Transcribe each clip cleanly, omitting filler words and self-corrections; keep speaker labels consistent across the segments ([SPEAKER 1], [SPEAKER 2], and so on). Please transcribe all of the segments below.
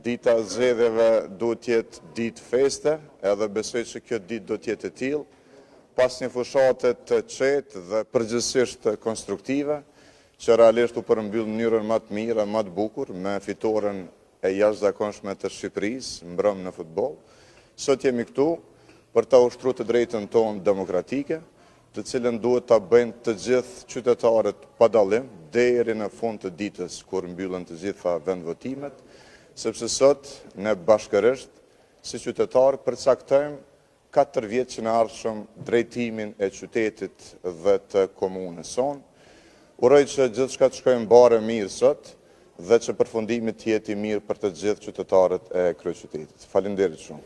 [SPEAKER 1] Dita e zgjedhjeve duhet të jetë ditë feste, edhe besoj që kjo ditë do të jetë e tillë, pas një fushate të qetë dhe përgjithsisht konstruktive, që realisht u përmbyll në mënyrën më të mirë, më të bukur, me fitoren e jashtëzakonshme të Shqipërisë mbrëm në futboll. Sot jemi këtu për ta ushtruar të drejtën tonë demokratike, të cilën duhet ta bëjnë të gjithë qytetarët pa dallim deri në fund të ditës kur mbyllen të gjitha vendvotimet, sepse sot ne bashkërisht si qytetarë përcaktojmë 4 vjet që në ardhshëm drejtimin e qytetit dhe të komunës sonë. Uroj që gjithçka të shkojë bare mirë sot dhe që përfundimi të jetë i mirë për të gjithë qytetarët e kryeqytetit. Faleminderit shumë.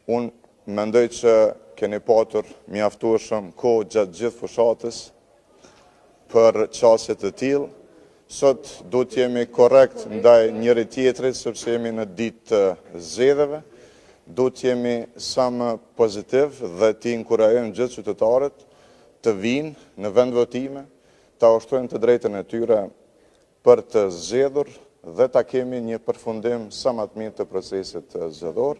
[SPEAKER 1] Unë mendoj që keni patur mjaftueshëm kohë gjatë gjithë fushatës për çështje të tillë. Sot duhet jemi korrekt ndaj njëri tjetrit sepse jemi në ditë të zgjedhjeve. Duhet jemi sa më pozitiv dhe të inkurajojmë gjithë qytetarët të vinë në vendvotime, ta ushtrojnë të drejtën e tyre për të zgjedhur dhe ta kemi një përfundim sa më të mirë të procesit zgjedhor.